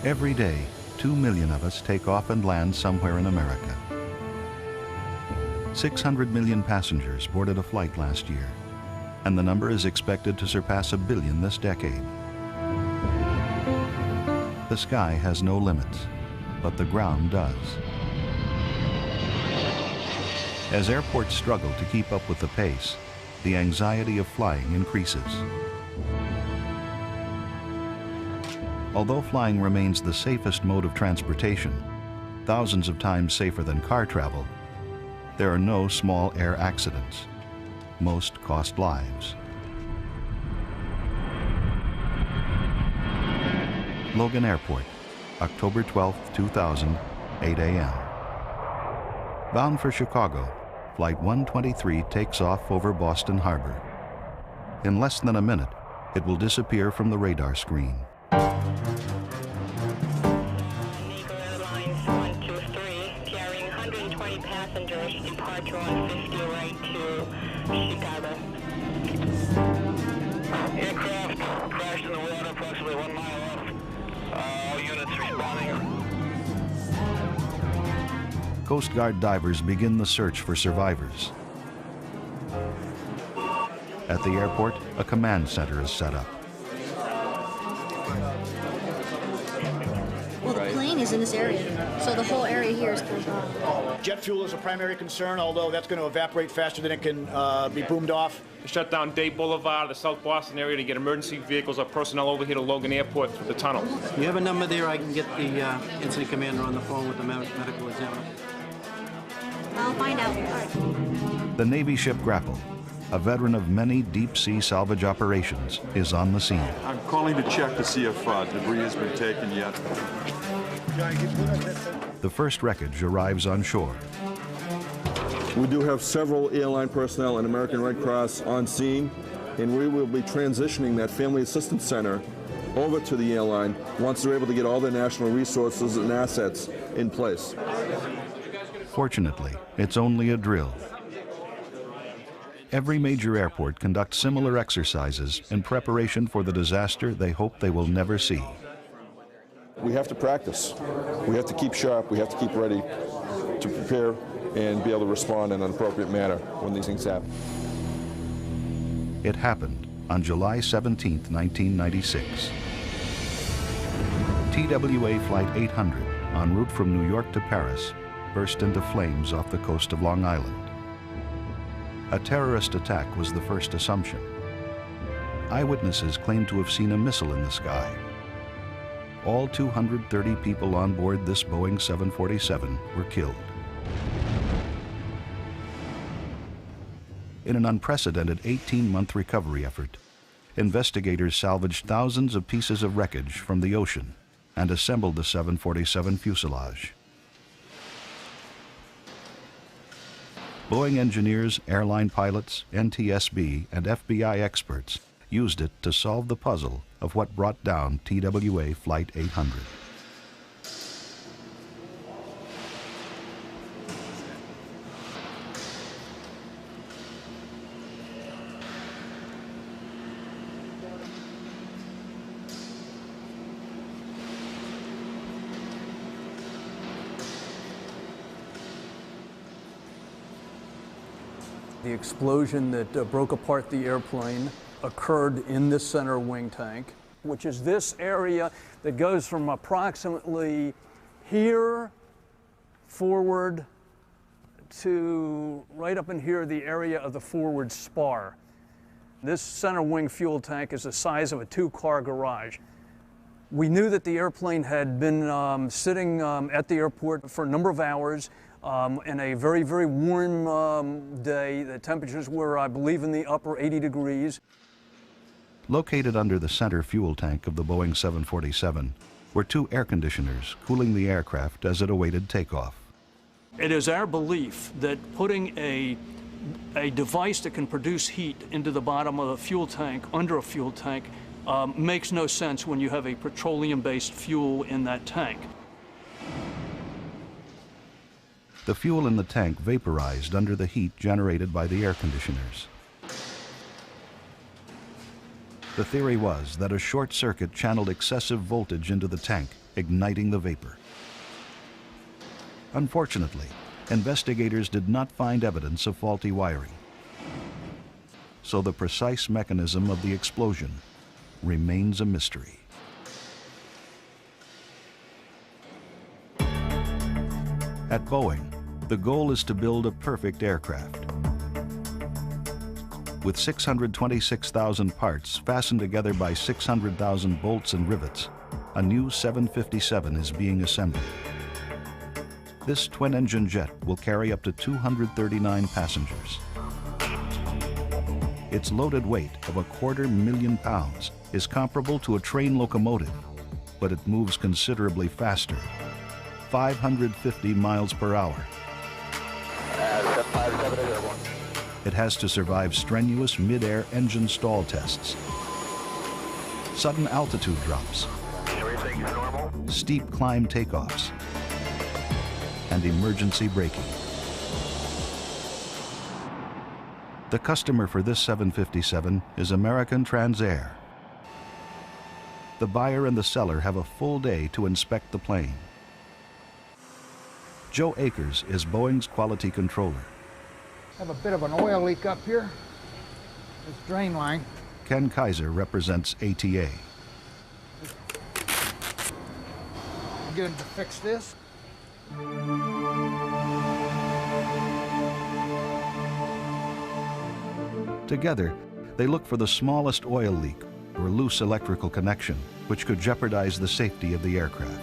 Every day, 2 million of us take off and land somewhere in America. 600 million passengers boarded a flight last year, and the number is expected to surpass 1 billion this decade. The sky has no limits, but the ground does. As airports struggle to keep up with the pace, the anxiety of flying increases. Although flying remains the safest mode of transportation, thousands of times safer than car travel, there are no small air accidents. Most cost lives. Logan Airport, October 12, 2000, 8 a.m. Bound for Chicago, Flight 123 takes off over Boston Harbor. In less than a minute, it will disappear from the radar screen. Airlines 123, carrying 120 passengers, departure on 50 right to Chicago. Aircraft crashed in the water approximately 1 mile off. All units responding. Coast Guard divers begin the search for survivors. At the airport, a command center is set up. Well, the plane is in this area, so the whole area here is controlled. Jet fuel is a primary concern, although that's going to evaporate faster than it can be boomed off. We shut down Day Boulevard, the South Boston area, to get emergency vehicles or personnel over here to Logan Airport through the tunnel. You have a number there, I can get the incident commander on the phone with the medical examiner. I'll find out. All right. The Navy ship Grapple, a veteran of many deep-sea salvage operations, is on the scene. I'm calling to check to see if debris has been taken yet. The first wreckage arrives on shore. We do have several airline personnel and American Red Cross on scene, and we will be transitioning that Family Assistance Center over to the airline once they're able to get all their national resources and assets in place. Fortunately, it's only a drill. Every major airport conducts similar exercises in preparation for the disaster they hope they will never see. We have to practice. We have to keep sharp. We have to keep ready to prepare and be able to respond in an appropriate manner when these things happen. It happened on July 17, 1996. TWA Flight 800, en route from New York to Paris, burst into flames off the coast of Long Island. A terrorist attack was the first assumption. Eyewitnesses claimed to have seen a missile in the sky. All 230 people on board this Boeing 747 were killed. In an unprecedented 18-month recovery effort, investigators salvaged thousands of pieces of wreckage from the ocean and assembled the 747 fuselage. Boeing engineers, airline pilots, NTSB, and FBI experts used it to solve the puzzle of what brought down TWA Flight 800. The explosion that broke apart the airplane occurred in this center wing tank, which is this area that goes from approximately here forward to right up in here, the area of the forward spar. This center wing fuel tank is the size of a 2-car garage. We knew that the airplane had been sitting at the airport for a number of hours. In a very, very warm day. The temperatures were, I believe, in the upper 80 degrees. Located under the center fuel tank of the Boeing 747 were 2 air conditioners cooling the aircraft as it awaited takeoff. It is our belief that putting a device that can produce heat into the bottom of a fuel tank, under a fuel tank, makes no sense when you have a petroleum-based fuel in that tank. The fuel in the tank vaporized under the heat generated by the air conditioners. The theory was that a short circuit channeled excessive voltage into the tank igniting the vapor. Unfortunately, investigators did not find evidence of faulty wiring, so the precise mechanism of the explosion remains a mystery. At Boeing, the goal is to build a perfect aircraft. With 626,000 parts fastened together by 600,000 bolts and rivets, a new 757 is being assembled. This twin-engine jet will carry up to 239 passengers. Its loaded weight of 250,000 pounds is comparable to a train locomotive, but it moves considerably faster, 550 miles per hour. It has to survive strenuous mid-air engine stall tests, sudden altitude drops, steep climb takeoffs, and emergency braking. The customer for this 757 is American Transair. The buyer and the seller have a full day to inspect the plane. Joe Akers is Boeing's quality controller. Have a bit of an oil leak up here. This drain line. Ken Kaiser represents ATA. I'm going to fix this. Together, they look for the smallest oil leak or loose electrical connection, which could jeopardize the safety of the aircraft.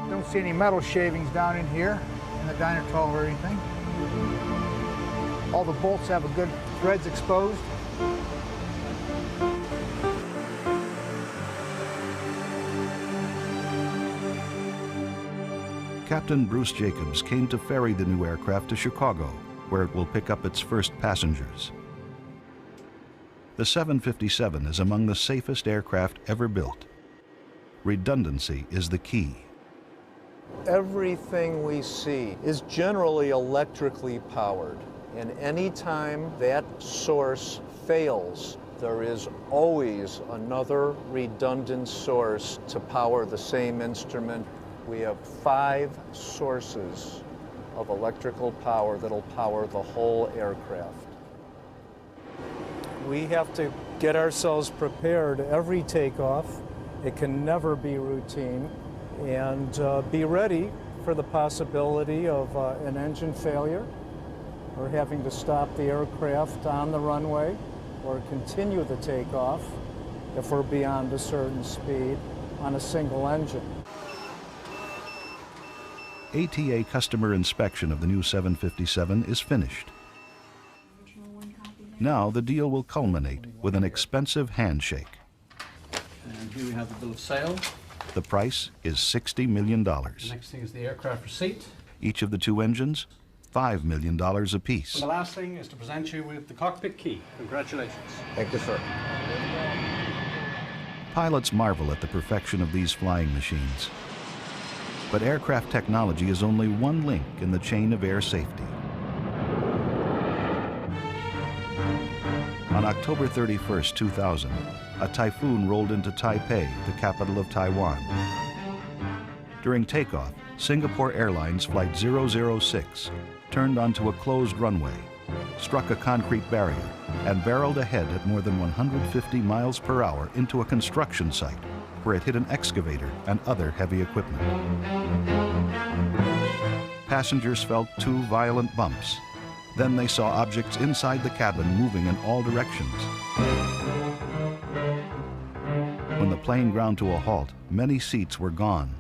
Don't see any metal shavings down in here in the dynatol or anything. All the bolts have a good threads exposed. Captain Bruce Jacobs came to ferry the new aircraft to Chicago, where it will pick up its first passengers. The 757 is among the safest aircraft ever built. Redundancy is the key. Everything we see is generally electrically powered, and anytime that source fails, there is always another redundant source to power the same instrument. We have 5 sources of electrical power that'll power the whole aircraft. We have to get ourselves prepared every takeoff. It can never be routine, and be ready for the possibility of an engine failure or having to stop the aircraft on the runway or continue the takeoff if we're beyond a certain speed on a single engine. ATA customer inspection of the new 757 is finished. Now the deal will culminate with an expensive handshake. And here we have the bill of sale. The price is $60 million. The next thing is the aircraft receipt. Each of the 2 engines, $5 million apiece. And the last thing is to present you with the cockpit key. Congratulations. Thank you, sir. Pilots marvel at the perfection of these flying machines. But aircraft technology is only one link in the chain of air safety. On October 31, 2000, a typhoon rolled into Taipei, the capital of Taiwan. During takeoff, Singapore Airlines Flight 006 turned onto a closed runway, struck a concrete barrier, and barreled ahead at more than 150 miles per hour into a construction site, where it hit an excavator and other heavy equipment. Passengers felt 2 violent bumps. Then they saw objects inside the cabin moving in all directions. When the plane ground to a halt, many seats were gone.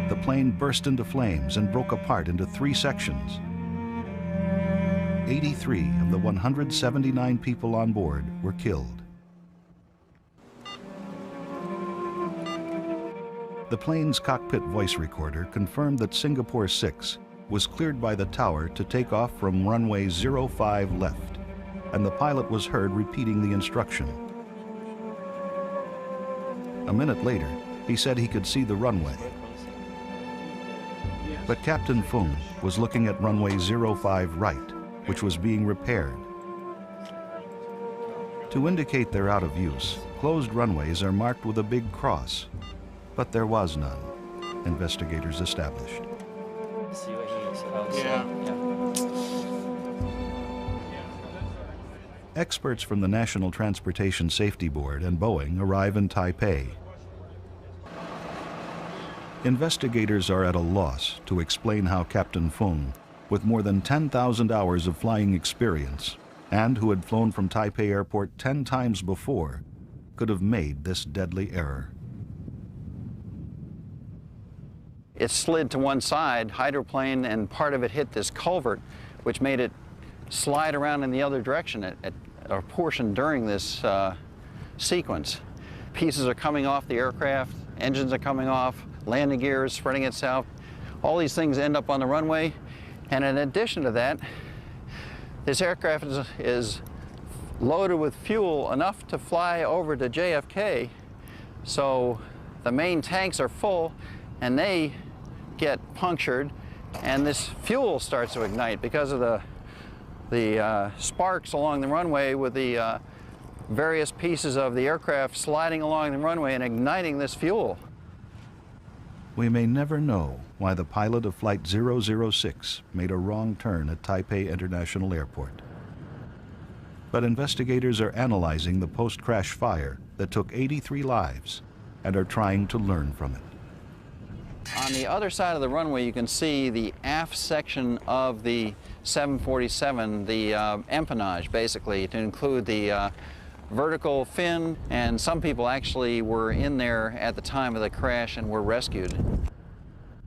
The plane burst into flames and broke apart into 3 sections. 83 of the 179 people on board were killed. The plane's cockpit voice recorder confirmed that Singapore 6 was cleared by the tower to take off from runway 05 left, and the pilot was heard repeating the instruction. A minute later, he said he could see the runway. But Captain Fung was looking at runway 05 right, which was being repaired. To indicate they're out of use, closed runways are marked with a big cross, but there was none, investigators established. See what he's Yeah. Experts from the National Transportation Safety Board and Boeing arrive in Taipei. Investigators are at a loss to explain how Captain Fung, with more than 10,000 hours of flying experience, and who had flown from Taipei Airport 10 times before, could have made this deadly error. It slid to one side, hydroplane, and part of it hit this culvert, which made it slide around in the other direction at a portion during this sequence. Pieces are coming off the aircraft, engines are coming off, landing gear is spreading itself. All these things end up on the runway, and in addition to that, this aircraft is loaded with fuel enough to fly over to JFK, so the main tanks are full and they get punctured, and this fuel starts to ignite because of the sparks along the runway with the various pieces of the aircraft sliding along the runway and igniting this fuel. We may never know why the pilot of Flight 006 made a wrong turn at Taipei International Airport. But investigators are analyzing the post-crash fire that took 83 lives and are trying to learn from it. On the other side of the runway, you can see the aft section of the 747, the empennage, basically, to include the vertical fin, and some people actually were in there at the time of the crash and were rescued.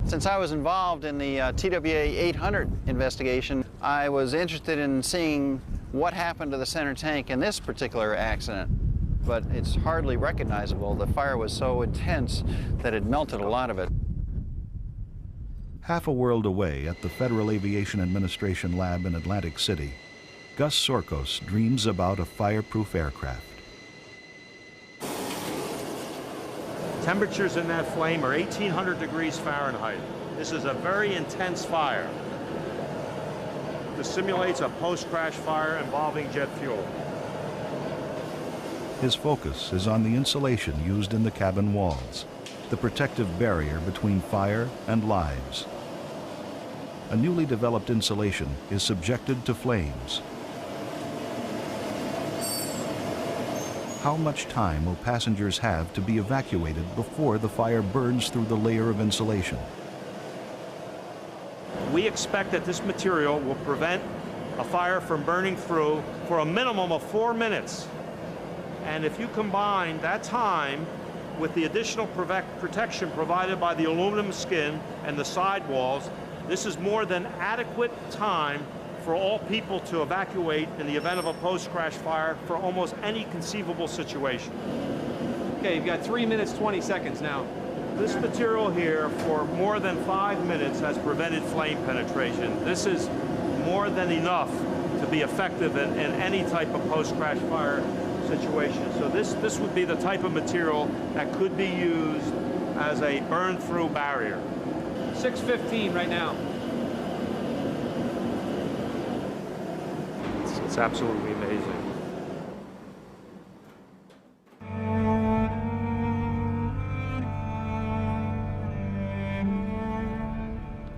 Since I was involved in the TWA 800 investigation, I was interested in seeing what happened to the center tank in this particular accident. But it's hardly recognizable. The fire was so intense that it melted a lot of it. Half a world away at the Federal Aviation Administration lab in Atlantic City, Gus Sorkos dreams about a fireproof aircraft. Temperatures in that flame are 1,800 degrees Fahrenheit. This is a very intense fire. This simulates a post-crash fire involving jet fuel. His focus is on the insulation used in the cabin walls, the protective barrier between fire and lives. A newly developed insulation is subjected to flames. How much time will passengers have to be evacuated before the fire burns through the layer of insulation? We expect that this material will prevent a fire from burning through for a minimum of 4 minutes. And if you combine that time with the additional protection provided by the aluminum skin and the sidewalls, this is more than adequate time for all people to evacuate in the event of a post-crash fire for almost any conceivable situation. Okay, you've got 3 minutes, 20 seconds now. This material here for more than 5 minutes has prevented flame penetration. This is more than enough to be effective in any type of post-crash fire situation. So this would be the type of material that could be used as a burn-through barrier. 6:15 right now. It's absolutely amazing.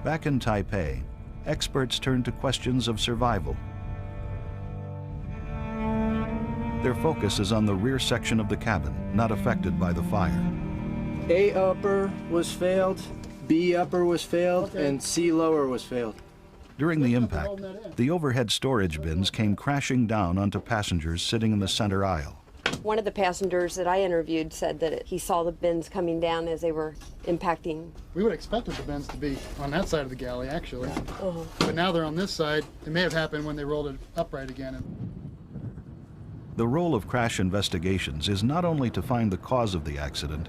Back in Taipei, experts turn to questions of survival. Their focus is on the rear section of the cabin, not affected by the fire. A upper was failed, B upper was failed, and C lower was failed. During the impact, the overhead storage bins came crashing down onto passengers sitting in the center aisle. One of the passengers that I interviewed said that he saw the bins coming down as they were impacting. We would have expected the bins to be on that side of the galley, actually. But now they're on this side. It may have happened when they rolled it upright again. The role of crash investigations is not only to find the cause of the accident,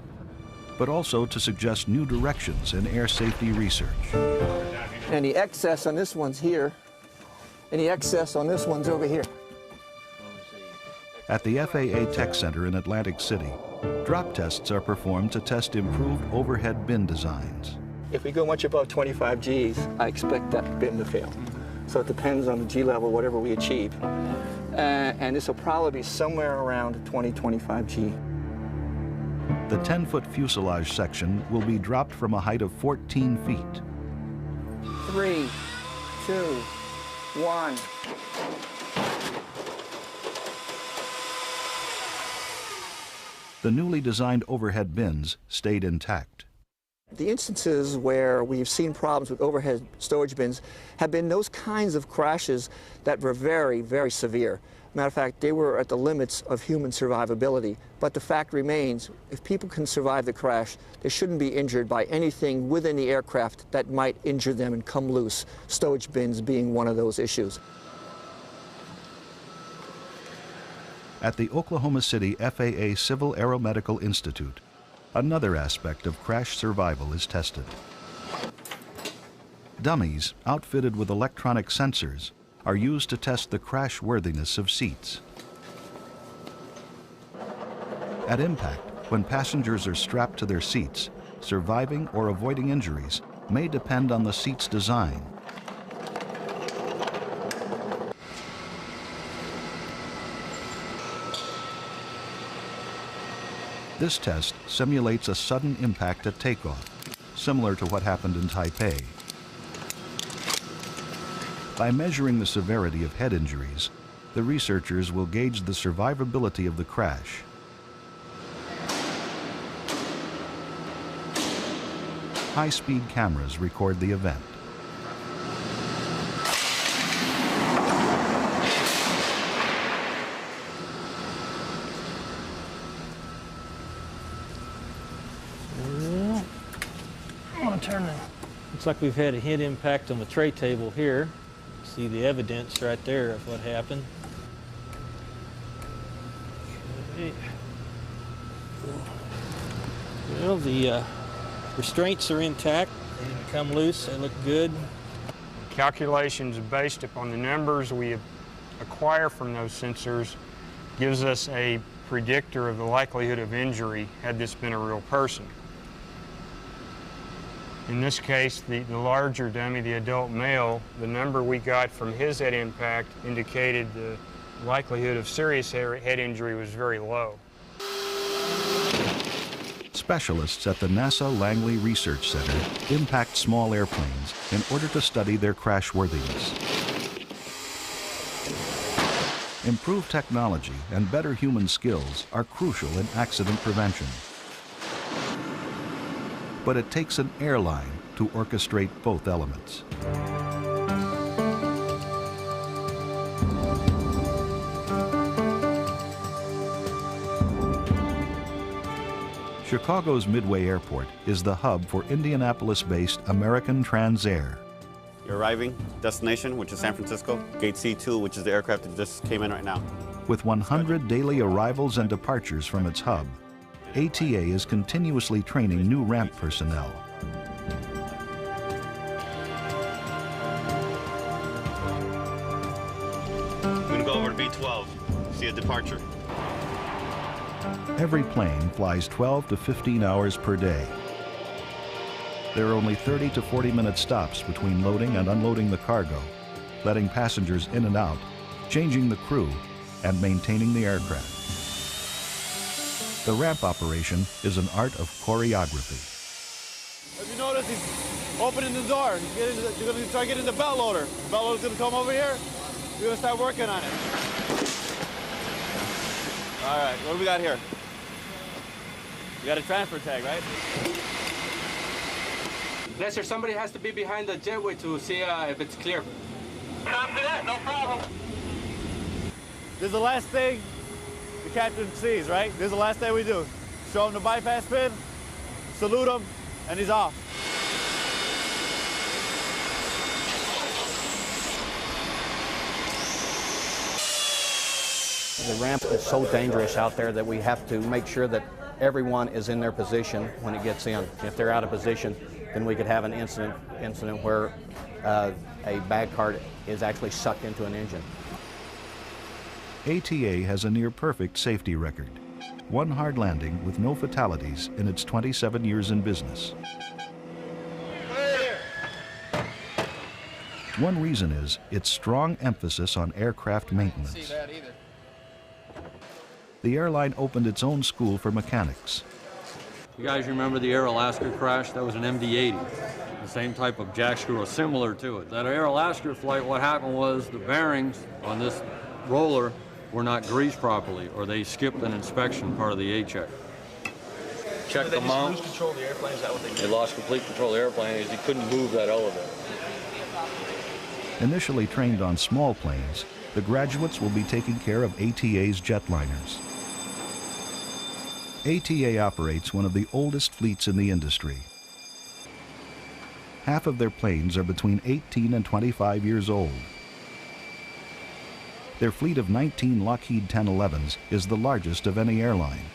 but also to suggest new directions in air safety research. Any excess on this one's here. Any excess on this one's over here. At the FAA Tech Center in Atlantic City, drop tests are performed to test improved overhead bin designs. If we go much above 25 Gs, I expect that bin to fail. So it depends on the G level, whatever we achieve. and this will probably be somewhere around 20-25 G. The 10-foot fuselage section will be dropped from a height of 14 feet. 3, 2, 1. The newly designed overhead bins stayed intact. The instances where we've seen problems with overhead storage bins have been those kinds of crashes that were very, very severe. Matter of fact, they were at the limits of human survivability. But the fact remains, if people can survive the crash, they shouldn't be injured by anything within the aircraft that might injure them and come loose, stowage bins being one of those issues. At the Oklahoma City FAA Civil Aeromedical Institute, another aspect of crash survival is tested. Dummies outfitted with electronic sensors are used to test the crash worthiness of seats. At impact, when passengers are strapped to their seats, surviving or avoiding injuries may depend on the seat's design. This test simulates a sudden impact at takeoff, similar to what happened in Taipei. By measuring the severity of head injuries, the researchers will gauge the survivability of the crash. High-speed cameras record the event. Looks like we've had a head impact on the tray table here. See the evidence right there of what happened. Okay. Well, the restraints are intact. They didn't come loose. They look good. Calculations based upon the numbers we acquire from those sensors gives us a predictor of the likelihood of injury had this been a real person. In this case, the larger dummy, the adult male, the number we got from his head impact indicated the likelihood of serious head injury was very low. Specialists at the NASA Langley Research Center impact small airplanes in order to study their crash worthiness. Improved technology and better human skills are crucial in accident prevention. But it takes an airline to orchestrate both elements. Chicago's Midway Airport is the hub for Indianapolis-based American Transair. You're arriving, destination, which is San Francisco, gate C2, which is the aircraft that just came in right now. With 100 daily arrivals and departures from its hub, ATA is continuously training new ramp personnel. I'm going to go over to B12, see a departure. Every plane flies 12 to 15 hours per day. There are only 30 to 40-minute stops between loading and unloading the cargo, letting passengers in and out, changing the crew, and maintaining the aircraft. The ramp operation is an art of choreography. If you notice, he's opening the door. You're going to try getting the belt loader. The belt loader's going to come over here. We're going to start working on it. All right, what do we got here? We got a transfer tag, right? Lester, somebody has to be behind the jetway to see if it's clear. Copy that, no problem. This is the last thing the captain sees, right? This is the last thing we do. Show him the bypass pin, salute him, and he's off. The ramp is so dangerous out there that we have to make sure that everyone is in their position when it gets in. If they're out of position, then we could have an incident where a bag cart is actually sucked into an engine. ATA has a near-perfect safety record. One hard landing with no fatalities in its 27 years in business. One reason is its strong emphasis on aircraft maintenance. The airline opened its own school for mechanics. You guys remember the Air Alaska crash? That was an MD-80. The same type of jack screw or similar to it. That Air Alaska flight, what happened was the bearings on this roller were not greased properly, or they skipped an inspection part of the A-check. Check the mount. Lose control of the airplane? Is that what they did? They lost complete control of the airplane because he couldn't move that elevator. Initially trained on small planes, the graduates will be taking care of ATA's jetliners. ATA operates one of the oldest fleets in the industry. Half of their planes are between 18 and 25 years old. Their fleet of 19 Lockheed 1011s is the largest of any airline.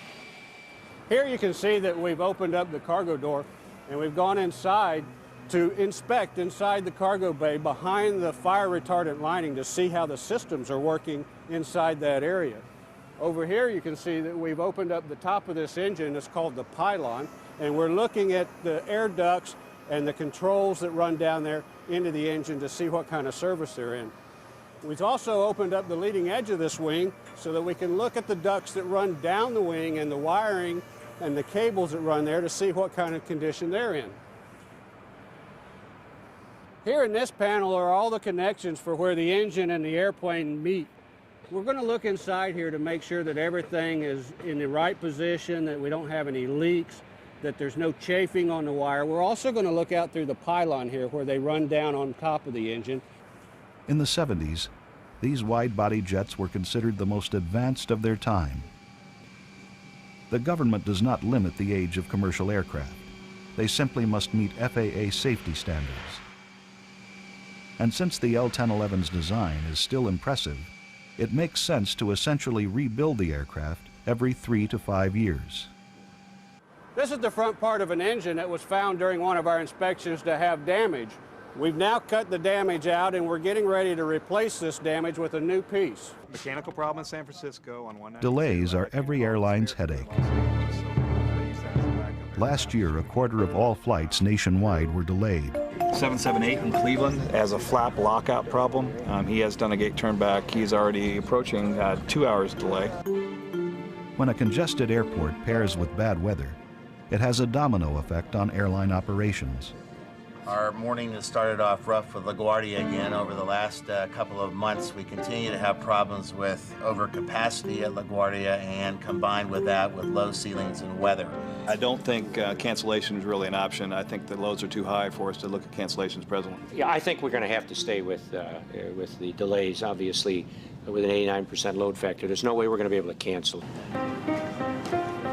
Here you can see that we've opened up the cargo door and we've gone inside to inspect inside the cargo bay behind the fire retardant lining to see how the systems are working inside that area. Over here you can see that we've opened up the top of this engine. It's called the pylon, and we're looking at the air ducts and the controls that run down there into the engine to see what kind of service they're in. We've also opened up the leading edge of this wing so that we can look at the ducts that run down the wing and the wiring and the cables that run there to see what kind of condition they're in. Here in this panel are all the connections for where the engine and the airplane meet. We're going to look inside here to make sure that everything is in the right position, that we don't have any leaks, that there's no chafing on the wire. We're also going to look out through the pylon here where they run down on top of the engine. In the 70s, these wide-body jets were considered the most advanced of their time. The government does not limit the age of commercial aircraft. They simply must meet FAA safety standards. And since the L-1011's design is still impressive, it makes sense to essentially rebuild the aircraft every 3 to 5 years. This is the front part of an engine that was found during one of our inspections to have damage. We've now cut the damage out and we're getting ready to replace this damage with a new piece. Mechanical problem in San Francisco on 190. Delays are every airline's headache. Last year, a quarter of all flights nationwide were delayed. 778 in Cleveland has a flap lockout problem. He has done a gate turn back. He's already approaching 2 hours delay. When a congested airport pairs with bad weather, it has a domino effect on airline operations. Our morning has started off rough with LaGuardia again. Over the last couple of months, we continue to have problems with overcapacity at LaGuardia, and combined with that with low ceilings and weather. I don't think cancellation is really an option. I think the loads are too high for us to look at cancellations presently. Yeah, I think we're going to have to stay with the delays, obviously, with an 89% load factor. There's no way we're going to be able to cancel.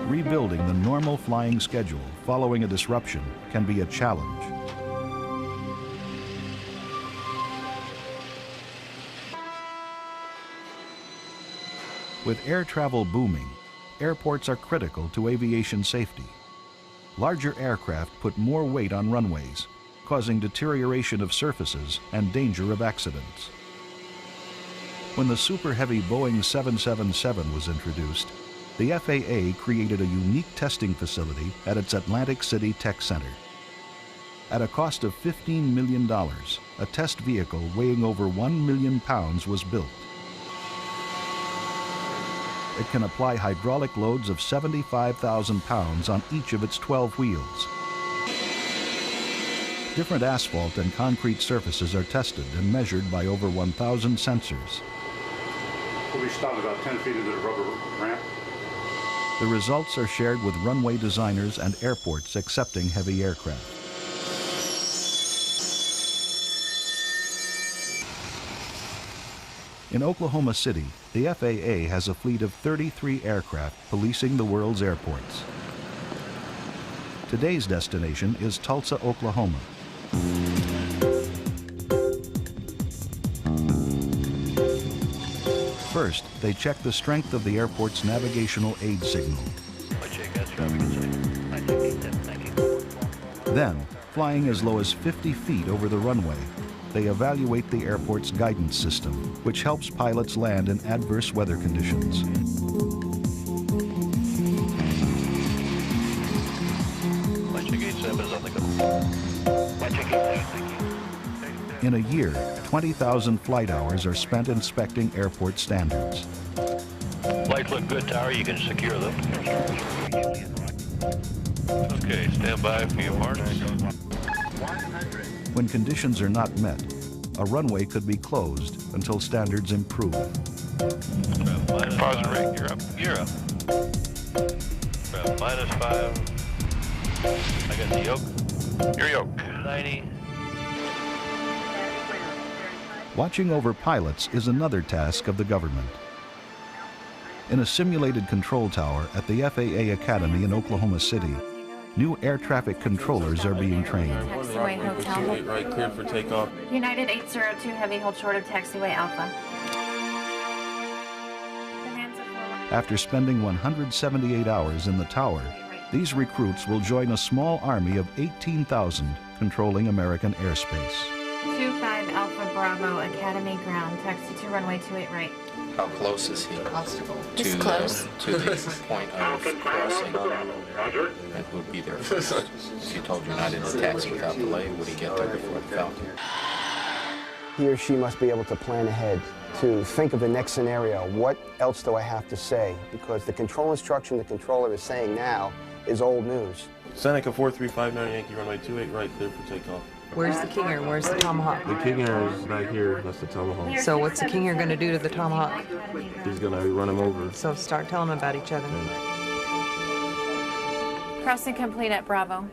Rebuilding the normal flying schedule following a disruption can be a challenge. With air travel booming, airports are critical to aviation safety. Larger aircraft put more weight on runways, causing deterioration of surfaces and danger of accidents. When the super heavy Boeing 777 was introduced, the FAA created a unique testing facility at its Atlantic City Tech Center. At a cost of $15 million, a test vehicle weighing over 1 million pounds was built. It can apply hydraulic loads of 75,000 pounds on each of its 12 wheels. Different asphalt and concrete surfaces are tested and measured by over 1,000 sensors. We'll be stopped about 10 feet into the rubber ramp. The results are shared with runway designers and airports accepting heavy aircraft. In Oklahoma City, the FAA has a fleet of 33 aircraft policing the world's airports. Today's destination is Tulsa, Oklahoma. First, they check the strength of the airport's navigational aid signal. Then, flying as low as 50 feet over the runway, they evaluate the airport's guidance system, which helps pilots land in adverse weather conditions. In a year, 20,000 flight hours are spent inspecting airport standards. Flights look good, Tower. You can secure them. Okay, stand by for your marks. When conditions are not met, a runway could be closed until standards improve. Pause and rig. You're up. You're up. -5. I got the yoke. Your yoke. 90. Watching over pilots is another task of the government. In a simulated control tower at the FAA Academy in Oklahoma City, new air traffic controllers are being trained. Taxiway Hotel. Right, cleared for takeoff. United 802, heavy hold short of taxiway Alpha. After spending 178 hours in the tower, these recruits will join a small army of 18,000 controlling American airspace. 25 Alpha Bravo, Academy ground, taxi to runway 28 right. How close is he Just close. to the point of crossing? And who would be there first? If he told you not in the taxi without delay, would he get there before the Falcon? He or she must be able to plan ahead, to think of the next scenario. What else do I have to say? Because the control instruction the controller is saying now is old news. Seneca 435 Yankee runway 28 right, clear for takeoff. Where's the King Air? Where's the Tomahawk? The King Air is back here. That's the Tomahawk. So what's the King Air going to do to the Tomahawk? He's going to run him over. So start telling them about each other. Crossing complete at Bravo.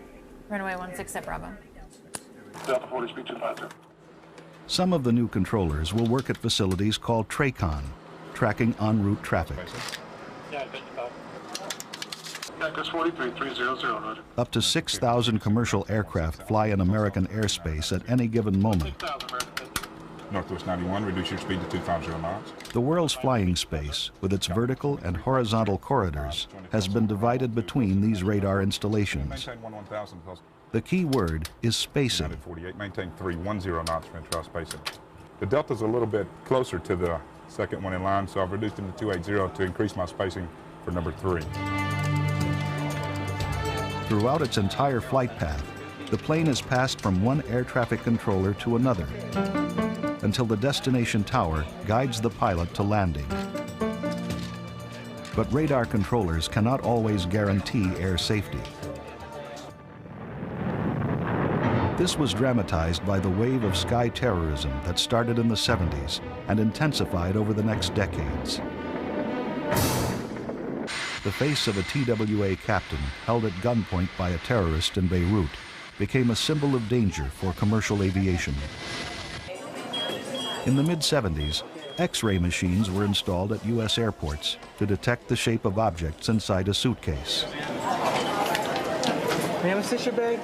Runway 16 at Bravo. Delta 40 speed 250. Some of the new controllers will work at facilities called TRACON, tracking en route traffic. Up to 6,000 commercial aircraft fly in American airspace at any given moment. Northwest 91, reduce your speed to 250 knots. The world's flying space, with its vertical and horizontal corridors, has been divided between these radar installations. The key word is spacing. 48, maintain 310 knots for intra spacing. The Delta's a little bit closer to the second one in line, so I've reduced them to 280 to increase my spacing for number 3. Throughout its entire flight path, the plane is passed from one air traffic controller to another until the destination tower guides the pilot to landing. But radar controllers cannot always guarantee air safety. This was dramatized by the wave of sky terrorism that started in the 70s and intensified over the next decades. The face of a TWA captain held at gunpoint by a terrorist in Beirut became a symbol of danger for commercial aviation. In the mid-70s, X-ray machines were installed at U.S. airports to detect the shape of objects inside a suitcase. May I assist your bag?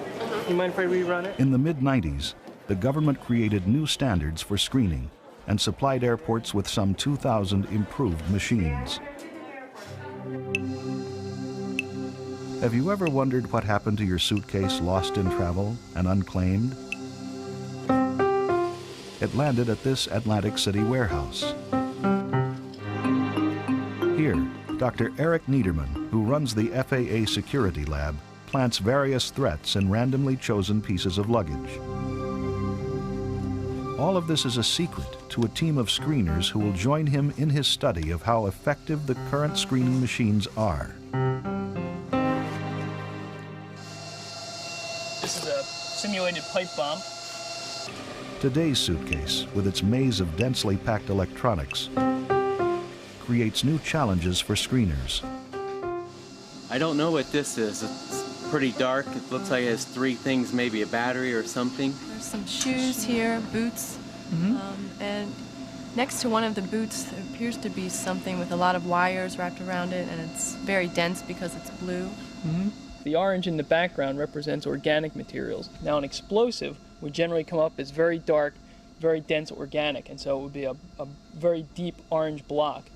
You mind if I rerun it? In the mid-90s, the government created new standards for screening and supplied airports with some 2,000 improved machines. Have you ever wondered what happened to your suitcase lost in travel and unclaimed? It landed at this Atlantic City warehouse. Here, Dr. Eric Niederman, who runs the FAA Security Lab, plants various threats in randomly chosen pieces of luggage. All of this is a secret to a team of screeners who will join him in his study of how effective the current screening machines are. This is a simulated pipe bomb. Today's suitcase, with its maze of densely packed electronics, creates new challenges for screeners. I don't know what this is. It's pretty dark. It looks like it has 3 things, maybe a battery or something. There's some shoes here, boots, and next to one of the boots there appears to be something with a lot of wires wrapped around it, and it's very dense because it's blue. The orange in the background represents organic materials. Now an explosive would generally come up as very dark, very dense organic, and so it would be a very deep orange block.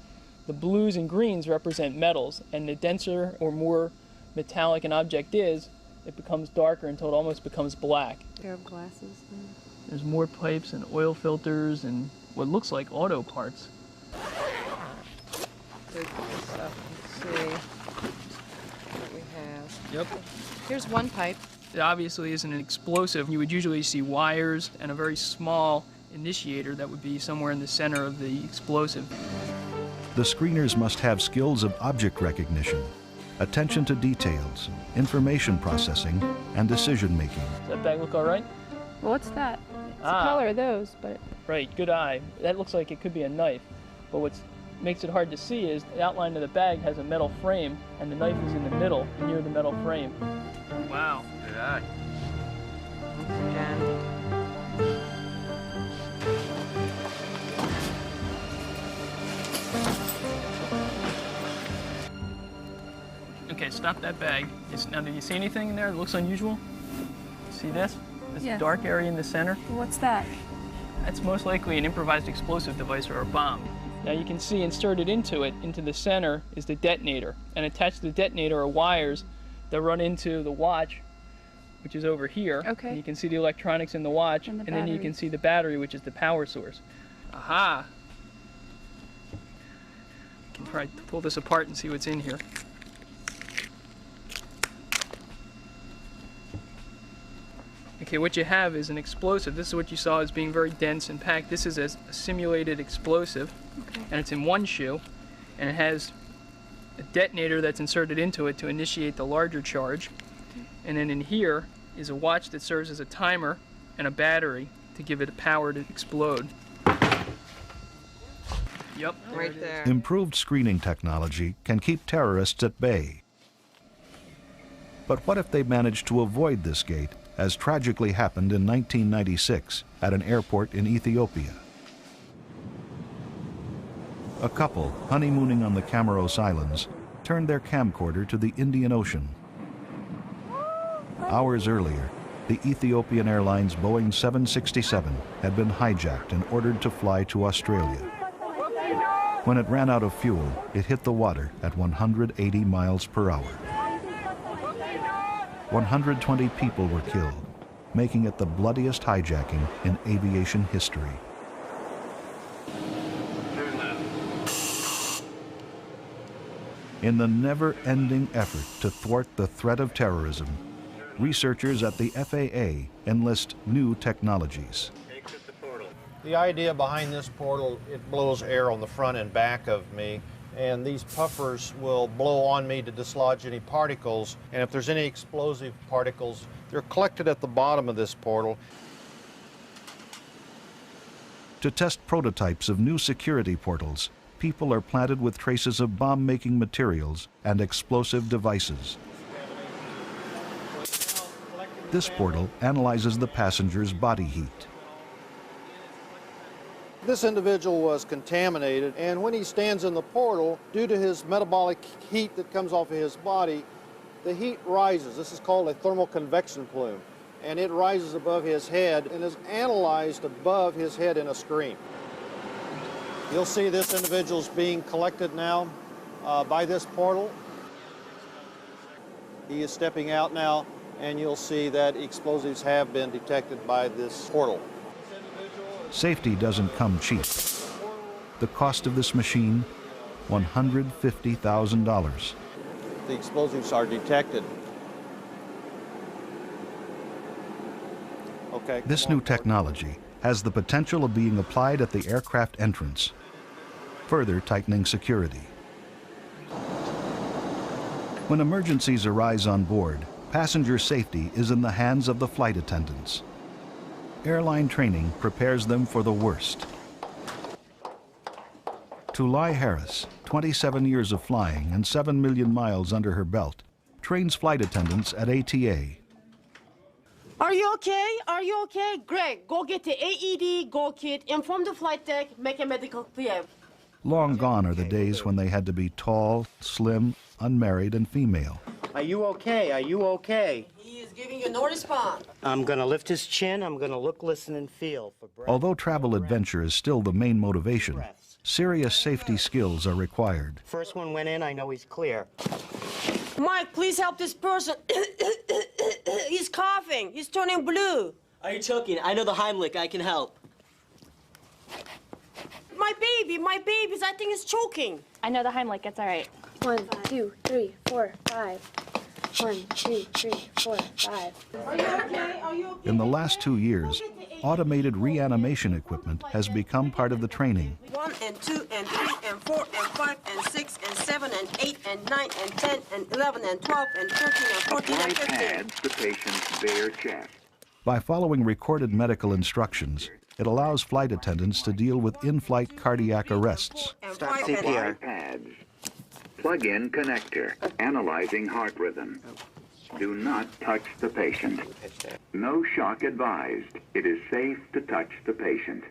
The blues and greens represent metals, and the denser or more metallic an object is, it becomes darker until it almost becomes black. Pair of glasses. There's more pipes and oil filters and what looks like auto parts. Let's see what we have. Yep. Here's one pipe. It obviously isn't an explosive. You would usually see wires and a very small initiator that would be somewhere in the center of the explosive. The screeners must have skills of object recognition, attention to details, information processing, and decision making. Does that bag look all right? What's that? It's the color of those, but... Right, good eye. That looks like it could be a knife. But what makes it hard to see is the outline of the bag has a metal frame, and the knife is in the middle, near the metal frame. Wow. Good eye. Okay, stop that bag. Now, do you see anything in there that looks unusual? See this? This dark area in the center? What's that? That's most likely an improvised explosive device or a bomb. Now you can see inserted into it, into the center, is the detonator. And attached to the detonator are wires that run into the watch, which is over here. Okay. And you can see the electronics in the watch, and then you can see the battery, which is the power source. Aha! You can try to pull this apart and see what's in here. Okay, what you have is an explosive. This is what you saw as being very dense and packed. This is a simulated explosive, and it's in one shoe, and it has a detonator that's inserted into it to initiate the larger charge. And then in here is a watch that serves as a timer and a battery to give it power to explode. Yep, right there. Improved screening technology can keep terrorists at bay. But what if they manage to avoid this gate, as tragically happened in 1996 at an airport in Ethiopia? A couple, honeymooning on the Comoros Islands, turned their camcorder to the Indian Ocean. Hours earlier, the Ethiopian Airlines Boeing 767 had been hijacked and ordered to fly to Australia. When it ran out of fuel, it hit the water at 180 miles per hour. 120 people were killed, making it the bloodiest hijacking in aviation history. In the never-ending effort to thwart the threat of terrorism, researchers at the FAA enlist new technologies. The idea behind this portal, it blows air on the front and back of me, and these puffers will blow on me to dislodge any particles, and if there's any explosive particles, they're collected at the bottom of this portal. To test prototypes of new security portals, people are planted with traces of bomb-making materials and explosive devices. This portal analyzes the passenger's body heat. This individual was contaminated, and when he stands in the portal, due to his metabolic heat that comes off of his body, the heat rises. This is called a thermal convection plume, and it rises above his head and is analyzed above his head in a screen. You'll see this individual's being collected now by this portal. He is stepping out now, and you'll see that explosives have been detected by this portal. Safety doesn't come cheap. The cost of this machine, $150,000. The explosives are detected. Okay. This new technology has the potential of being applied at the aircraft entrance, further tightening security. When emergencies arise on board, passenger safety is in the hands of the flight attendants. Airline training prepares them for the worst. Tulai Harris, 27 years of flying and 7 million miles under her belt, trains flight attendants at ATA. Are you okay? Are you okay? Greg, go get the AED Go kit, inform the flight deck, make a medical clear. Long gone are the days when they had to be tall, slim, unmarried, and female. Are you okay? Are you okay? He is giving you no response. I'm gonna lift his chin. I'm gonna look, listen, and feel for breath. Although travel adventure is still the main motivation, serious safety skills are required. First one went in, I know he's clear. Mike, please help this person. He's coughing. He's turning blue. Are you choking? I know the Heimlich. I can help. My baby's, I think, is choking. I know the Heimlich. It's all right. 1, 2, 3, 4, 5. 1, 2, 3, 4, 5. Are you okay? Are you okay? In the last 2 years, automated reanimation equipment has become part of the training. 1 and 2 and 3 and 4 and 5 and 6 and 7 and 8 and 9 and 10 and 11 and 12 and 13 and 14 and 15. Pads the patient's bare chest. By following recorded medical instructions, it allows flight attendants to deal with in-flight cardiac arrests. Start CPR. Pads. Plug-in connector. Analyzing heart rhythm. Do not touch the patient. No shock advised. It is safe to touch the patient.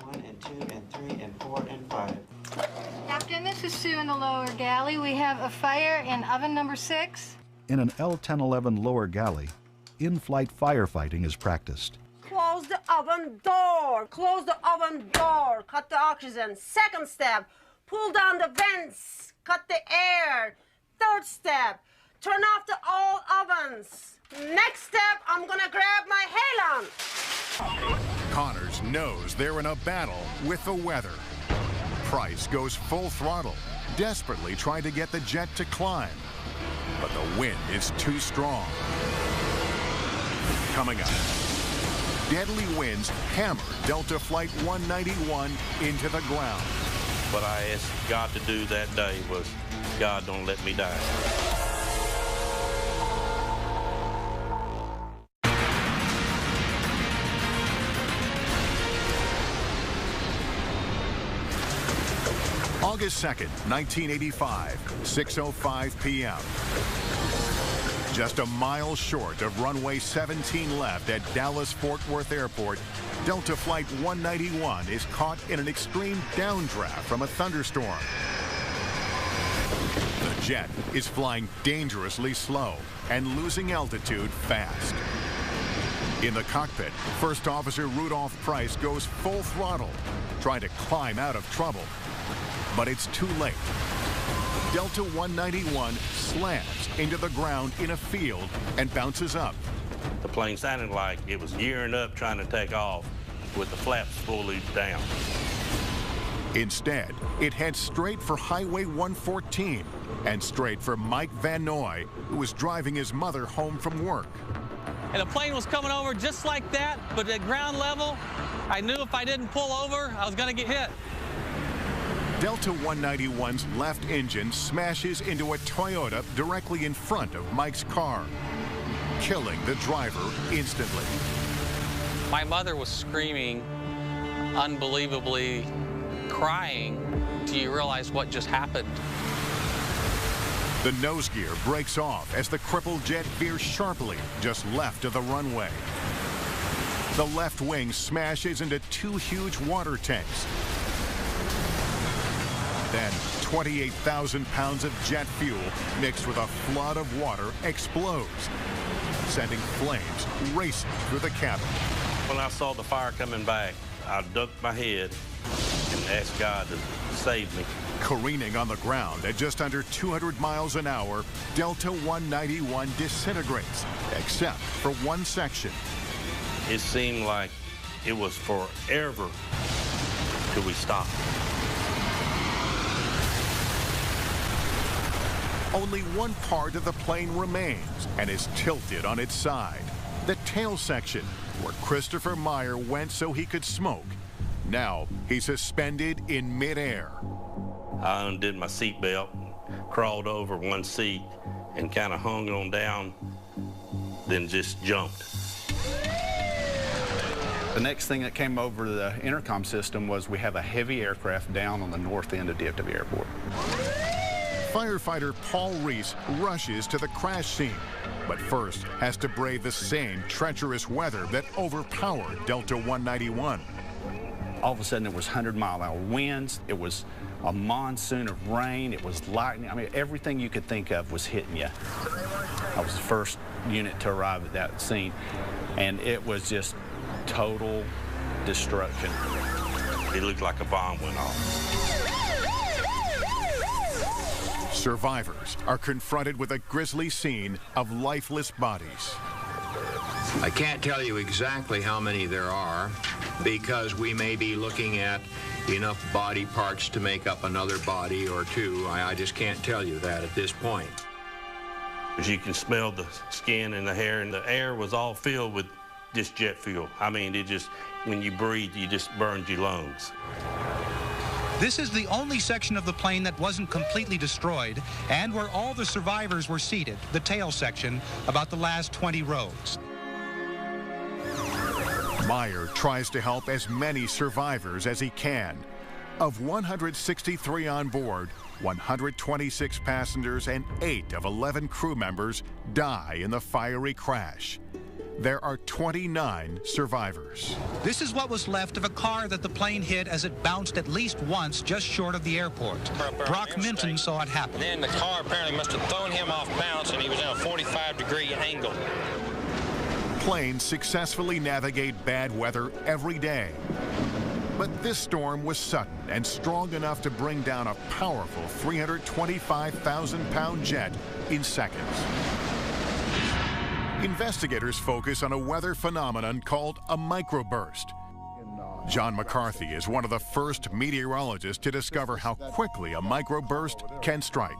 1 and 2 and 3 and 4 and 5. Captain, this is Sue in the lower galley. We have a fire in oven number 6. In an L-1011 lower galley, in-flight firefighting is practiced. Close the oven door. Close the oven door. Cut the oxygen. Second step, pull down the vents. Cut the air. Third step, turn off all ovens. Next step, I'm gonna grab my halon. Connors knows they're in a battle with the weather. Price goes full throttle, desperately trying to get the jet to climb. But the wind is too strong. Coming up, deadly winds hammer Delta Flight 191 into the ground. What I asked God to do that day was, God, don't let me die. August 2nd, 1985, 6:05 p.m. Just a mile short of runway 17 left at Dallas-Fort Worth Airport, Delta Flight 191 is caught in an extreme downdraft from a thunderstorm. The jet is flying dangerously slow and losing altitude fast. In the cockpit, First Officer Rudolph Price goes full throttle, trying to climb out of trouble. But it's too late. Delta 191 slams into the ground in a field and bounces up. The plane sounded like it was gearing up, trying to take off with the flaps fully down. Instead, it heads straight for Highway 114 and straight for Mike Van Noy, who was driving his mother home from work. And the plane was coming over just like that, but at ground level, I knew if I didn't pull over, I was going to get hit. Delta 191's left engine smashes into a Toyota directly in front of Mike's car, killing the driver instantly. My mother was screaming, unbelievably crying. Do you realize what just happened? The nose gear breaks off as the crippled jet veers sharply just left of the runway. The left wing smashes into 2 huge water tanks. Then 28,000 pounds of jet fuel mixed with a flood of water explodes, sending flames racing through the cabin. When I saw the fire coming back, I ducked my head and asked God to save me. Careening on the ground at just under 200 miles an hour, Delta 191 disintegrates, except for one section. It seemed like it was forever till we stopped. Only one part of the plane remains and is tilted on its side. The tail section, where Christopher Meyer went so he could smoke. Now he's suspended in midair. I undid my seatbelt, crawled over one seat, and kind of hung on down, then just jumped. The next thing that came over to the intercom system was we have a heavy aircraft down on the north end of DFW Airport. Firefighter Paul Reese rushes to the crash scene, but first has to brave the same treacherous weather that overpowered Delta 191. All of a sudden, it was 100-mile-an-hour winds. It was a monsoon of rain. It was lightning. I mean, everything you could think of was hitting you. I was the first unit to arrive at that scene, and it was just total destruction. It looked like a bomb went off. Survivors are confronted with a grisly scene of lifeless bodies. I can't tell you exactly how many there are because we may be looking at enough body parts to make up another body or two. I just can't tell you that at this point. As you can smell the skin and the hair, and the air was all filled with this jet fuel. I mean, it just, when you breathe, you just burned your lungs. This is the only section of the plane that wasn't completely destroyed and where all the survivors were seated, the tail section, about the last 20 rows. Meyer tries to help as many survivors as he can. Of 163 on board, 126 passengers and 8 of 11 crew members die in the fiery crash. There are 29 survivors. This is what was left of a car that the plane hit as it bounced at least once just short of the airport. Brock Minton saw it happen. Then the car apparently must have thrown him off balance, and he was in a 45-degree angle. Planes successfully navigate bad weather every day. But this storm was sudden and strong enough to bring down a powerful 325,000-pound jet in seconds. Investigators focus on a weather phenomenon called a microburst. John McCarthy is one of the first meteorologists to discover how quickly a microburst can strike.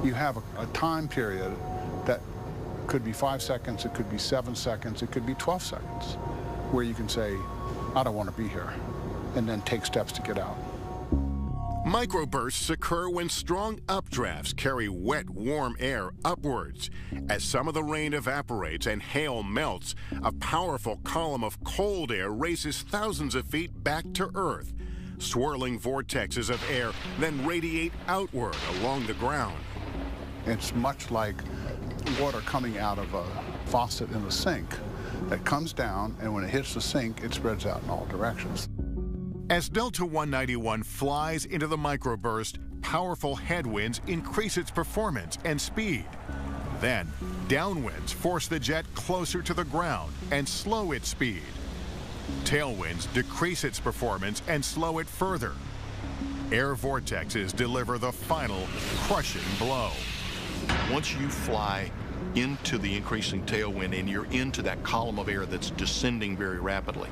You have a time period that could be 5 seconds, it could be 7 seconds, it could be 12 seconds, where you can say, I don't want to be here, and then take steps to get out. Microbursts occur when strong updrafts carry wet, warm air upwards. As some of the rain evaporates and hail melts, a powerful column of cold air races thousands of feet back to Earth. Swirling vortexes of air then radiate outward along the ground. It's much like water coming out of a faucet in the sink that comes down, and when it hits the sink, it spreads out in all directions. As Delta 191 flies into the microburst, powerful headwinds increase its performance and speed. Then, downwinds force the jet closer to the ground and slow its speed. Tailwinds decrease its performance and slow it further. Air vortexes deliver the final crushing blow. Once you fly into the increasing tailwind and you're into that column of air that's descending very rapidly,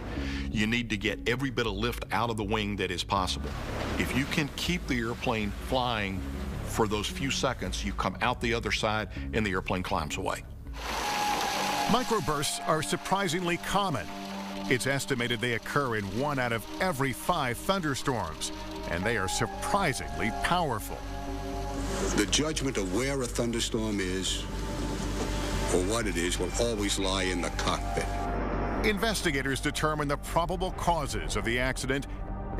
you need to get every bit of lift out of the wing that is possible. If you can keep the airplane flying for those few seconds, you come out the other side and the airplane climbs away. Microbursts are surprisingly common. It's estimated they occur in 1 out of every 5 thunderstorms, and they are surprisingly powerful. The judgment of where a thunderstorm is or what it is will always lie in the cockpit. Investigators determine the probable causes of the accident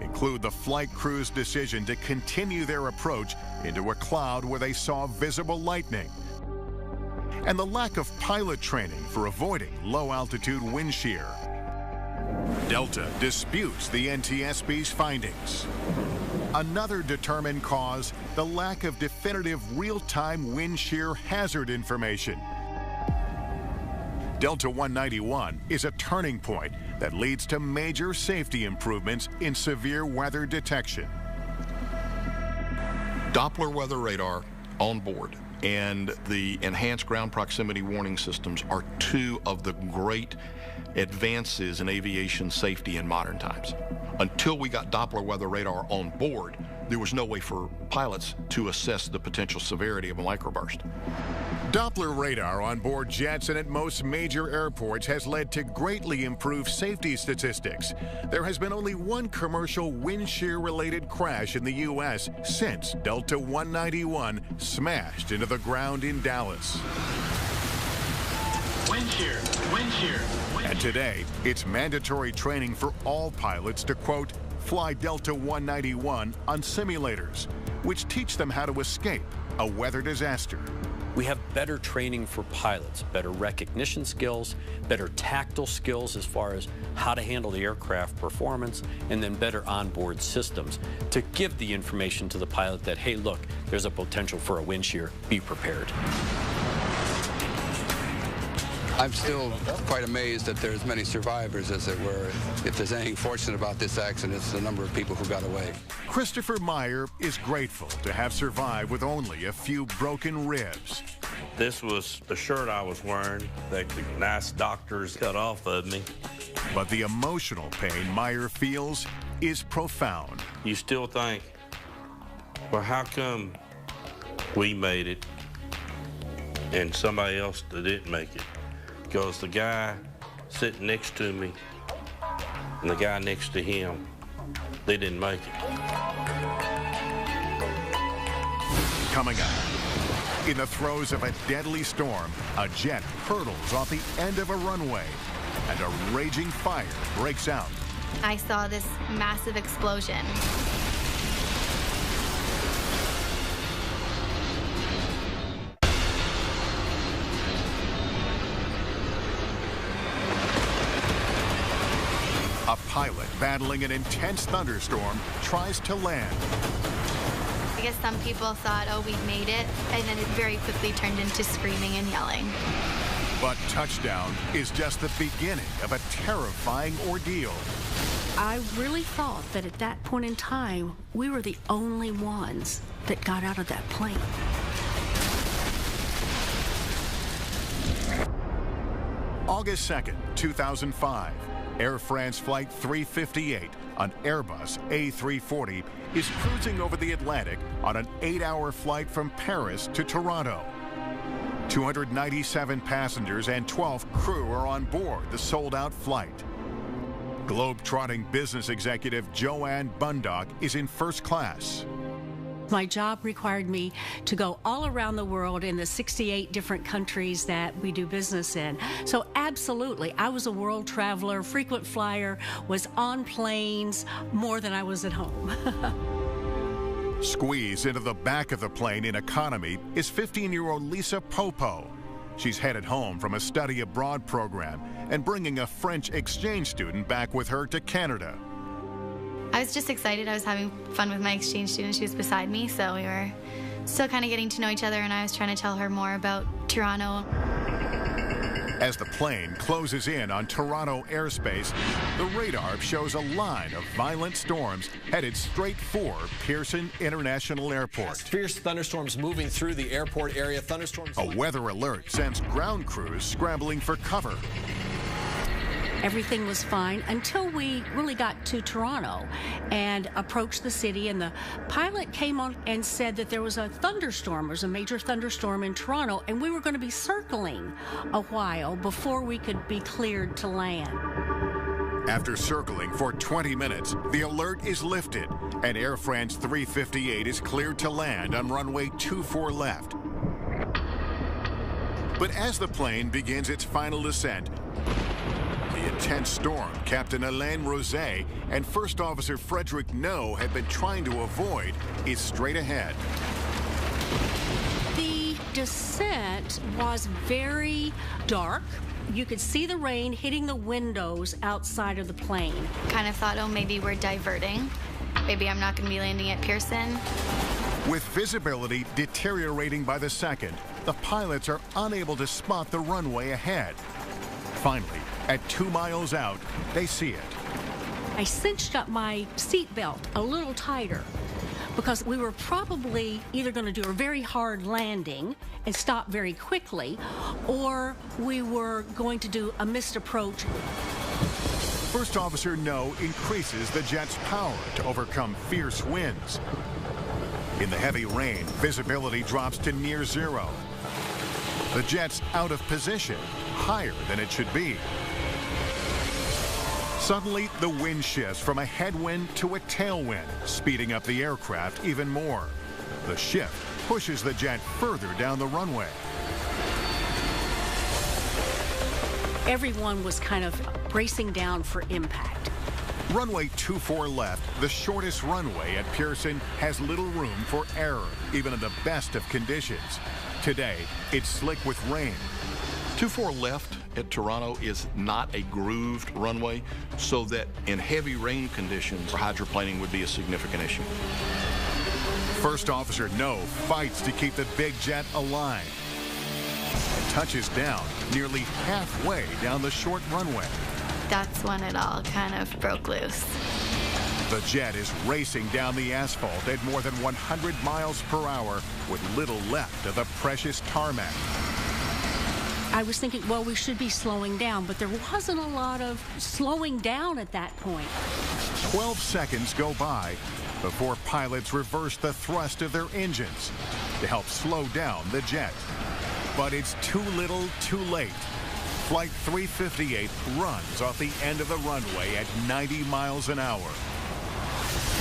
include the flight crew's decision to continue their approach into a cloud where they saw visible lightning, and the lack of pilot training for avoiding low-altitude wind shear. Delta disputes the NTSB's findings. Another determined cause, the lack of definitive real-time wind shear hazard information. Delta 191 is a turning point that leads to major safety improvements in severe weather detection. Doppler weather radar on board and the enhanced ground proximity warning systems are 2 of the great advances in aviation safety in modern times. Until we got Doppler weather radar on board, there was no way for pilots to assess the potential severity of a microburst. Doppler radar on board jets and at most major airports has led to greatly improved safety statistics. There has been only 1 commercial wind shear-related crash in the U.S. since Delta 191 smashed into the ground in Dallas. Wind shear, wind shear. And today, it's mandatory training for all pilots to, quote, fly Delta 191 on simulators, which teach them how to escape a weather disaster. We have better training for pilots, better recognition skills, better tactile skills as far as how to handle the aircraft performance, and then better onboard systems to give the information to the pilot that, hey, look, there's a potential for a wind shear, be prepared. I'm still quite amazed that there's many survivors, as it were. If there's anything fortunate about this accident, it's the number of people who got away. Christopher Meyer is grateful to have survived with only a few broken ribs. This was the shirt I was wearing that the nice doctors cut off of me. But the emotional pain Meyer feels is profound. You still think, well, how come we made it and somebody else that didn't make it. Because the guy sitting next to me and the guy next to him, they didn't make it. Coming up, in the throes of a deadly storm, a jet hurtles off the end of a runway, and a raging fire breaks out. I saw this massive explosion. A pilot battling an intense thunderstorm tries to land. I guess some people thought, oh, we've made it, and then it very quickly turned into screaming and yelling. But touchdown is just the beginning of a terrifying ordeal. I really thought that at that point in time, we were the only ones that got out of that plane. August 2nd, 2005. Air France Flight 358, an Airbus A340, is cruising over the Atlantic on an 8-hour flight from Paris to Toronto. 297 passengers and 12 crew are on board the sold-out flight. Globe-trotting business executive Joanne Bundock is in first class. My job required me to go all around the world in the 68 different countries that we do business in. So absolutely, I was a world traveler, frequent flyer, was on planes more than I was at home. Squeezed into the back of the plane in economy is 15-year-old Lisa Popo. She's headed home from a study abroad program and bringing a French exchange student back with her to Canada. I was just excited. I was having fun with my exchange student. She was beside me, so we were still kind of getting to know each other, and I was trying to tell her more about Toronto. As the plane closes in on Toronto airspace, the radar shows a line of violent storms headed straight for Pearson International Airport. Fierce thunderstorms moving through the airport area. Thunderstorms. A weather alert sends ground crews scrambling for cover. Everything was fine until we really got to Toronto and approached the city, and the pilot came on and said that there was a thunderstorm. There was a major thunderstorm in Toronto, and we were going to be circling a while before we could be cleared to land. After circling for 20 minutes, the alert is lifted, and Air France 358 is cleared to land on runway 24 left. But as the plane begins its final descent, the intense storm Captain Alain Rosé and First Officer Frederick No had been trying to avoid is straight ahead. The descent was very dark. You could see the rain hitting the windows outside of the plane. Kind of thought, oh, maybe we're diverting. Maybe I'm not going to be landing at Pearson. With visibility deteriorating by the second, the pilots are unable to spot the runway ahead. Finally, at 2 miles out, they see it. I cinched up my seatbelt a little tighter because we were probably either going to do a very hard landing and stop very quickly, or we were going to do a missed approach. First Officer No increases the jet's power to overcome fierce winds. In the heavy rain, visibility drops to near zero. The jet's out of position, higher than it should be. Suddenly, the wind shifts from a headwind to a tailwind, speeding up the aircraft even more. The shift pushes the jet further down the runway. Everyone was kind of bracing down for impact. Runway 24 left, the shortest runway at Pearson, has little room for error, even in the best of conditions. Today, it's slick with rain. 24 left at Toronto is not a grooved runway, so that in heavy rain conditions, hydroplaning would be a significant issue. First Officer No fights to keep the big jet aligned and touches down nearly halfway down the short runway. That's when it all kind of broke loose. The jet is racing down the asphalt at more than 100 miles per hour with little left of the precious tarmac. I was thinking, well, we should be slowing down, but there wasn't a lot of slowing down at that point. 12 seconds go by before pilots reverse the thrust of their engines to help slow down the jet. But it's too little, too late. Flight 358 runs off the end of the runway at 90 miles an hour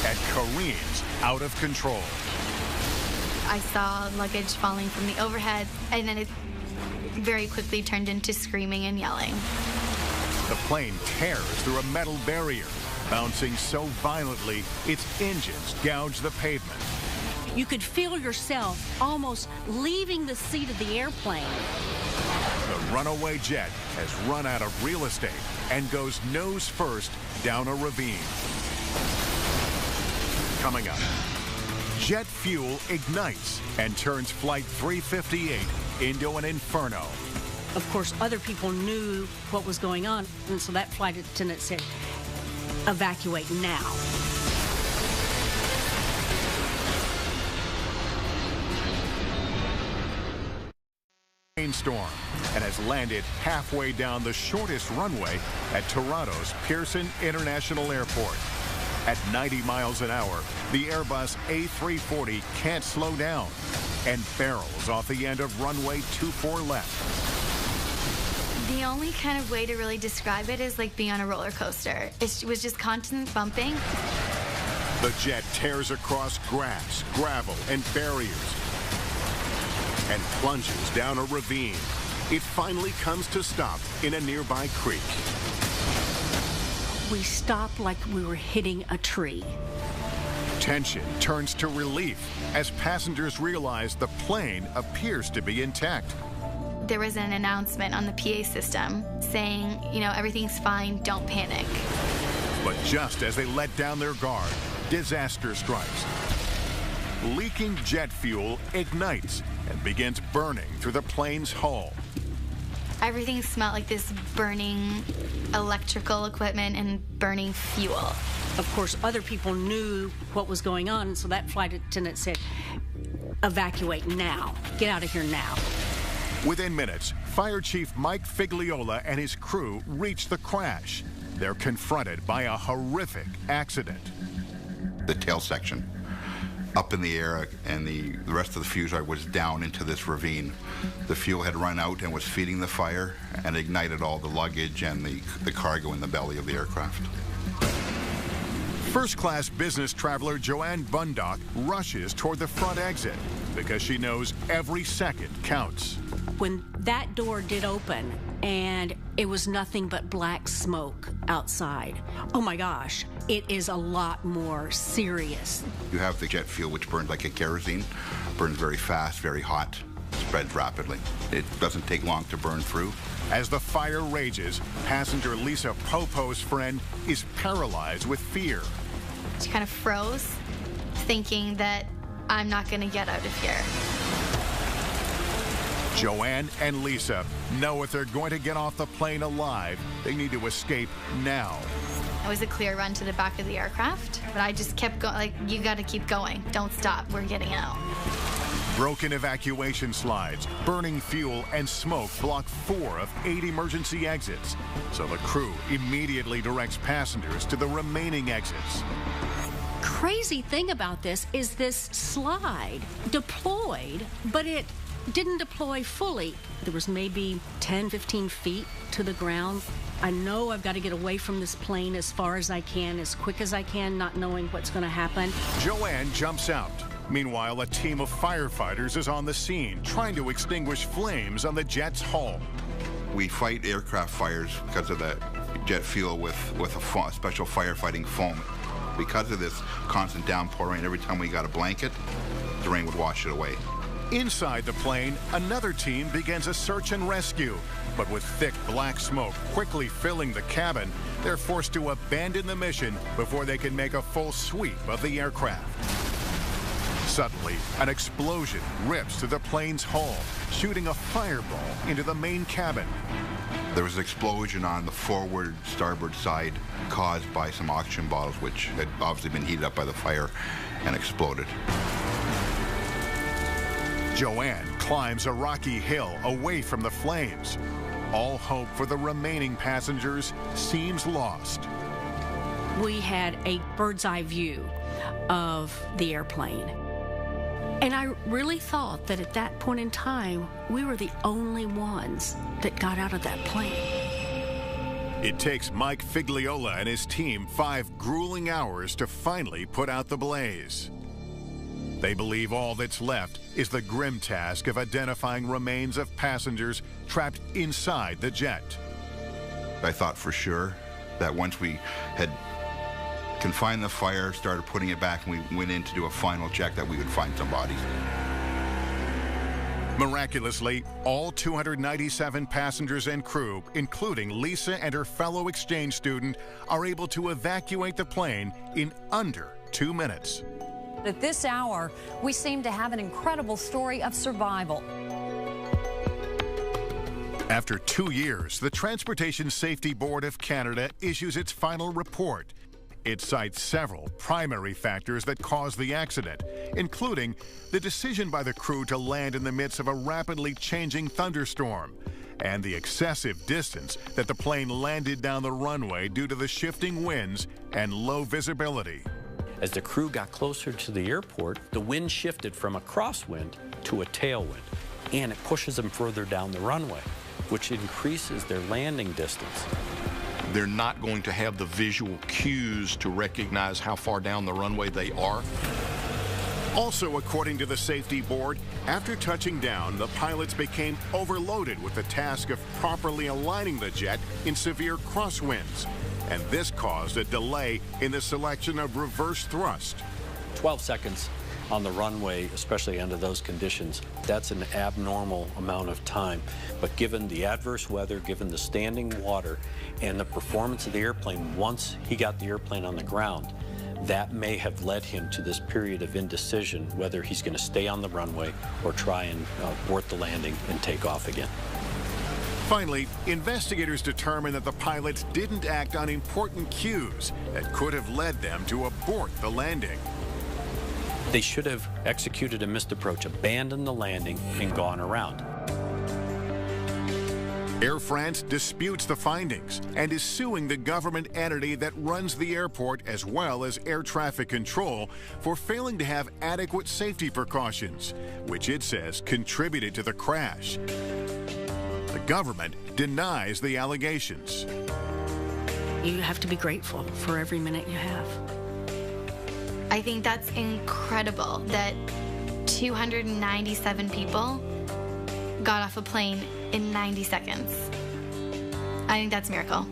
and careens out of control. I saw luggage falling from the overhead, and then it very quickly turned into screaming and yelling. The plane tears through a metal barrier, bouncing so violently its engines gouge the pavement. You could feel yourself almost leaving the seat of the airplane. The runaway jet has run out of real estate and goes nose first down a ravine. Coming up, jet fuel ignites and turns Flight 358 into an inferno. Of course, other people knew what was going on, and so that flight attendant said, "Evacuate now." Rainstorm and has landed halfway down the shortest runway at Toronto's Pearson International Airport. At 90 miles an hour, the Airbus A340 can't slow down and barrels off the end of runway 24 left. The only kind of way to really describe it is like being on a roller coaster. It was just constant bumping. The jet tears across grass, gravel, and barriers and plunges down a ravine. It finally comes to stop in a nearby creek. We stopped like we were hitting a tree. Tension turns to relief as passengers realize the plane appears to be intact. There was an announcement on the PA system saying, everything's fine, don't panic. But just as they let down their guard, disaster strikes. Leaking jet fuel ignites and begins burning through the plane's hull. Everything smelled like this burning electrical equipment and burning fuel. Of course, other people knew what was going on, and so that flight attendant said, "Evacuate now. Get out of here now." Within minutes, Fire Chief Mike Figliola and his crew reach the crash. They're confronted by a horrific accident. The tail section up in the air, and the rest of the fuselage was down into this ravine. The fuel had run out and was feeding the fire and ignited all the luggage and the cargo in the belly of the aircraft. First-class business traveler Joanne Bundock rushes toward the front exit because she knows every second counts. When that door did open and it was nothing but black smoke outside, oh my gosh, it is a lot more serious. You have the jet fuel, which burns like a kerosene, burns very fast, very hot, spreads rapidly. It doesn't take long to burn through. As the fire rages, passenger Lisa Popo's friend is paralyzed with fear. She kind of froze, thinking that I'm not going to get out of here. Joanne and Lisa know if they're going to get off the plane alive, they need to escape now. It was a clear run to the back of the aircraft, but I just kept going, like, you got to keep going. Don't stop. We're getting out. Broken evacuation slides, burning fuel, and smoke block 4 of 8 emergency exits. So the crew immediately directs passengers to the remaining exits. Crazy thing about this is this slide deployed, but it didn't deploy fully. There was maybe 10, 15 feet to the ground. I know I've got to get away from this plane as far as I can, as quick as I can, not knowing what's going to happen. Joanne jumps out. Meanwhile, a team of firefighters is on the scene, trying to extinguish flames on the jet's hull. We fight aircraft fires because of the jet fuel with a special firefighting foam. Because of this constant downpour rain, every time we got a blanket, the rain would wash it away. Inside the plane, another team begins a search and rescue. But with thick black smoke quickly filling the cabin, they're forced to abandon the mission before they can make a full sweep of the aircraft. Suddenly, an explosion rips through the plane's hull, shooting a fireball into the main cabin. There was an explosion on the forward starboard side caused by some oxygen bottles, which had obviously been heated up by the fire and exploded. Joanne climbs a rocky hill away from the flames. All hope for the remaining passengers seems lost. We had a bird's eye view of the airplane. And I really thought that at that point in time, we were the only ones that got out of that plane. It takes Mike Figliola and his team 5 grueling hours to finally put out the blaze. They believe all that's left is the grim task of identifying remains of passengers trapped inside the jet. I thought for sure that once we had confined the fire, started putting it back, and we went in to do a final check, that we would find some bodies. Miraculously, all 297 passengers and crew, including Lisa and her fellow exchange student, are able to evacuate the plane in under 2 minutes. At this hour, we seem to have an incredible story of survival. After 2 years, the Transportation Safety Board of Canada issues its final report. It cites several primary factors that caused the accident, including the decision by the crew to land in the midst of a rapidly changing thunderstorm, and the excessive distance that the plane landed down the runway due to the shifting winds and low visibility. As the crew got closer to the airport, the wind shifted from a crosswind to a tailwind, and it pushes them further down the runway, which increases their landing distance. They're not going to have the visual cues to recognize how far down the runway they are. Also, according to the safety board, after touching down, the pilots became overloaded with the task of properly aligning the jet in severe crosswinds. And this caused a delay in the selection of reverse thrust. 12 seconds on the runway, especially under those conditions, that's an abnormal amount of time. But given the adverse weather, given the standing water, and the performance of the airplane once he got the airplane on the ground, that may have led him to this period of indecision, whether he's going to stay on the runway or try and abort the landing and take off again. Finally, investigators determined that the pilots didn't act on important cues that could have led them to abort the landing. They should have executed a missed approach, abandoned the landing, and gone around. Air France disputes the findings and is suing the government entity that runs the airport as well as air traffic control for failing to have adequate safety precautions, which it says contributed to the crash. The government denies the allegations. You have to be grateful for every minute you have. I think that's incredible that 297 people got off a plane in 90 seconds. I think that's a miracle.